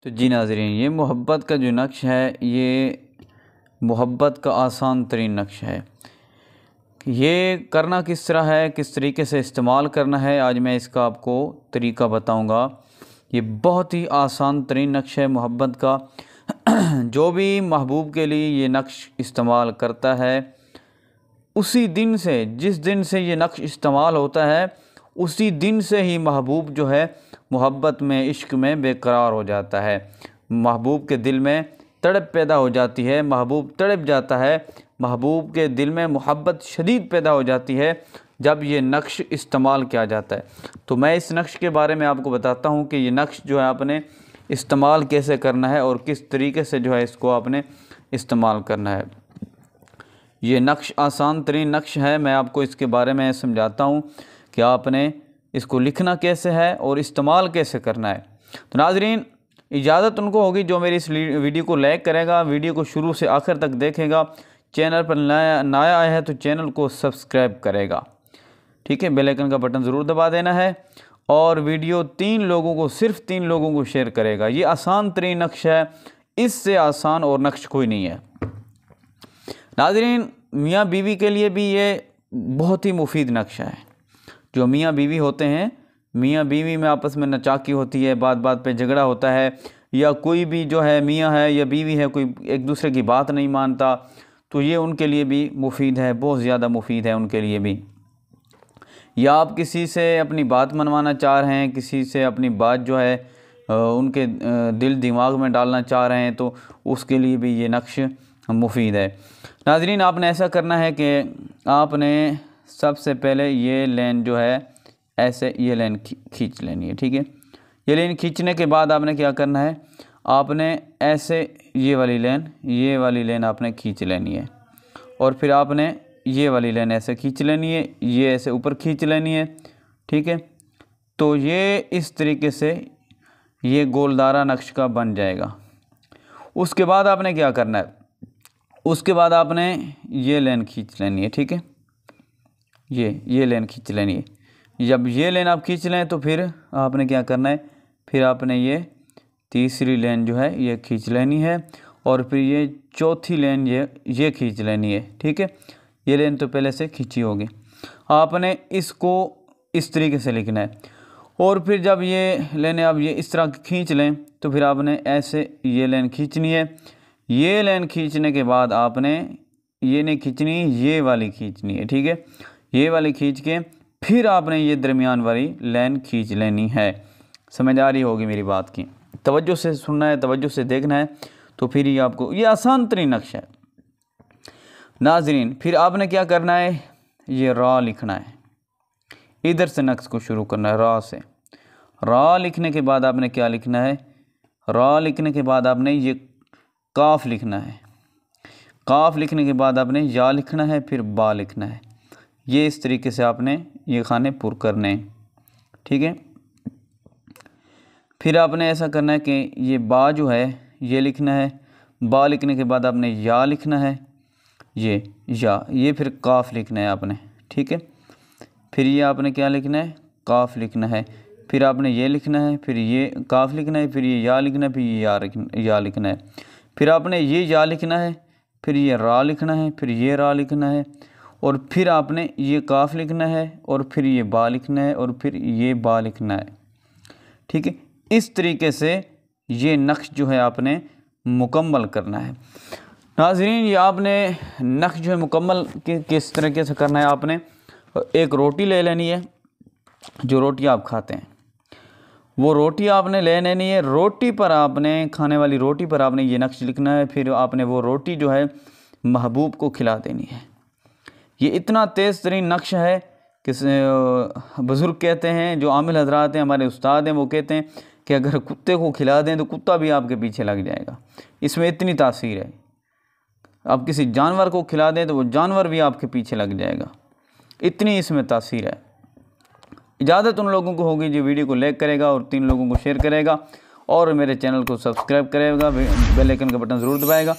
तो जी नाज़रीन, ये मोहब्बत का जो नक्श है ये मोहब्बत का आसान तरीन नक्श है। ये करना किस तरह है, किस तरीके से इस्तेमाल करना है, आज मैं इसका आपको तरीका बताऊंगा। ये बहुत ही आसान तरीन नक्श है मोहब्बत का। जो भी महबूब के लिए ये नक्श इस्तेमाल करता है, उसी दिन से, जिस दिन से ये नक्श इस्तेमाल होता है, उसी दिन से ही महबूब जो है मोहब्बत में, इश्क में बेकरार हो जाता है। महबूब के दिल में तड़प पैदा हो जाती है, महबूब तड़प जाता है, महबूब के दिल में मोहब्बत शदीद पैदा हो जाती है जब ये नक्श इस्तेमाल किया जाता है। तो मैं इस नक्श के बारे में आपको बताता हूँ कि ये नक्श जो है आपने इस्तेमाल कैसे करना है और किस तरीके से जो है इसको आपने इस्तेमाल करना है। ये नक्श आसान तरीन नक्श है। मैं आपको इसके बारे में समझाता हूँ कि आपने इसको लिखना कैसे है और इस्तेमाल कैसे करना है। तो नाज़रीन, इजाज़त उनको होगी जो मेरी इस वीडियो को लाइक करेगा, वीडियो को शुरू से आखिर तक देखेगा, चैनल पर नया आया है तो चैनल को सब्सक्राइब करेगा। ठीक है, बेल आइकन का बटन ज़रूर दबा देना है और वीडियो 3 लोगों को, सिर्फ 3 लोगों को शेयर करेगा। ये आसान तरीन नक्श है, इससे आसान और नक्श कोई नहीं है। नाज़रीन, मियाँ बीवी के लिए भी ये बहुत ही मुफीद नक्शा है। जो मियाँ बीवी होते हैं, मियाँ बीवी में आपस में नचाकी होती है, बात बात पे झगड़ा होता है, या कोई भी जो है मियाँ है या बीवी है, कोई एक दूसरे की बात नहीं मानता, तो ये उनके लिए भी मुफीद है, बहुत ज़्यादा मुफीद है उनके लिए भी। या आप किसी से अपनी बात मनवाना चाह रहे हैं, किसी से अपनी बात जो है उनके दिल दिमाग में डालना चाह रहे हैं, तो उसके लिए भी ये नक्श मुफीद है। नाज़रीन, आपने ऐसा करना है कि आपने सबसे पहले ये लाइन जो है ऐसे ये लाइन खींच लेनी है। ठीक है, ये लाइन खींचने के बाद आपने क्या करना है, आपने ऐसे ये वाली लाइन आपने खींच लेनी है और फिर आपने ये वाली लाइन ऐसे खींच लेनी है, ये ऐसे ऊपर खींच लेनी है। ठीक है, तो ये इस तरीके से ये गोलदारा नक्श का बन जाएगा। उसके बाद आपने क्या करना है, उसके बाद आपने ये लाइन खींच लेनी है। ठीक है, ये लाइन खींच लेनी है। जब ये लाइन आप खींच लें तो फिर आपने क्या करना है, फिर आपने ये तीसरी लाइन जो है ये खींच लेनी है और फिर ये चौथी लाइन ये खींच लेनी है। ठीक है, ये लाइन तो पहले से खींची होगी। आपने इसको इस तरीके से लिखना है और फिर जब ये लाइन आप ये इस तरह खींच लें तो फिर आपने ऐसे ये लाइन खींचनी है। ये लाइन खींचने के बाद आपने ये नहीं खींचनी, ये वाली खींचनी है। ठीक है, ये वाली खींच के फिर आपने ये दरमियान वाली लाइन खींच लेनी है। समझ आ रही होगी मेरी बात की। तवज्जो से सुनना है, तवज्जो से देखना है, तो फिर ये आपको ये आसान तरीन नक्शा है। नाज़रीन, फिर आपने क्या करना है, ये रा लिखना है। इधर से नक्श को शुरू करना है, रा से। रा लिखने के बाद आपने क्या लिखना है, रा लिखने के बाद आपने ये काफ लिखना है। काफ लिखने के बाद आपने या लिखना है, फिर बा लिखना है। ये इस तरीके से आपने ये खाने पुर करने हैं। ठीक है, फिर आपने ऐसा करना है कि ये बा जो है ये लिखना है। बा लिखने के बाद आपने या लिखना है, ये फिर काफ लिखना है आपने। ठीक है, फिर ये आपने क्या लिखना है, काफ लिखना है, फिर आपने ये लिखना है, फिर ये काफ लिखना है, फिर ये या लिखना है, फिर ये या लिखना है, फिर आपने ये या लिखना है, फिर ये रा लिखना है, फिर ये रा लिखना है, और फिर आपने ये काफ लिखना है, और फिर ये बा लिखना है, और फिर ये बा लिखना है। ठीक है, इस तरीके से ये नक्श जो है आपने मुकम्मल करना है। नाज़रीन, ये आपने नक्श जो है मुकम्मल किस तरीके से करना है, आपने एक रोटी ले लेनी है, जो रोटी आप खाते हैं वो रोटी आपने ले लेनी है। रोटी पर आपने, खाने वाली रोटी पर आपने ये नक्श लिखना है, फिर आपने वो रोटी जो है महबूब को खिला देनी है। ये इतना तेज़ तरीन नक्श है कि बुज़ुर्ग कहते हैं, जो आमिल हजरात हैं, हमारे उस्ताद हैं, वो कहते हैं कि अगर कुत्ते को खिला दें तो कुत्ता भी आपके पीछे लग जाएगा। इसमें इतनी तासीर है। आप किसी जानवर को खिला दें तो वो जानवर भी आपके पीछे लग जाएगा, इतनी इसमें तासीर है। इजाज़त उन लोगों को होगी जो वीडियो को लाइक करेगा और 3 लोगों को शेयर करेगा और मेरे चैनल को सब्सक्राइब करेगा, बेल आइकन का बटन ज़रूर दबाएगा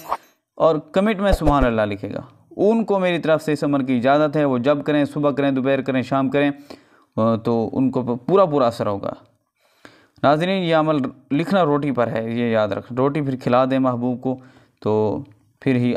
और कमेंट में सुभान अल्लाह लिखेगा। उनको मेरी तरफ से इस अमर की इजाज़त है। वो जब करें, सुबह करें, दोपहर करें, शाम करें, तो उनको पूरा असर होगा। नाज़रीन ये अमल लिखना रोटी पर है, ये याद रख, रोटी फिर खिला दे महबूब को तो फिर ही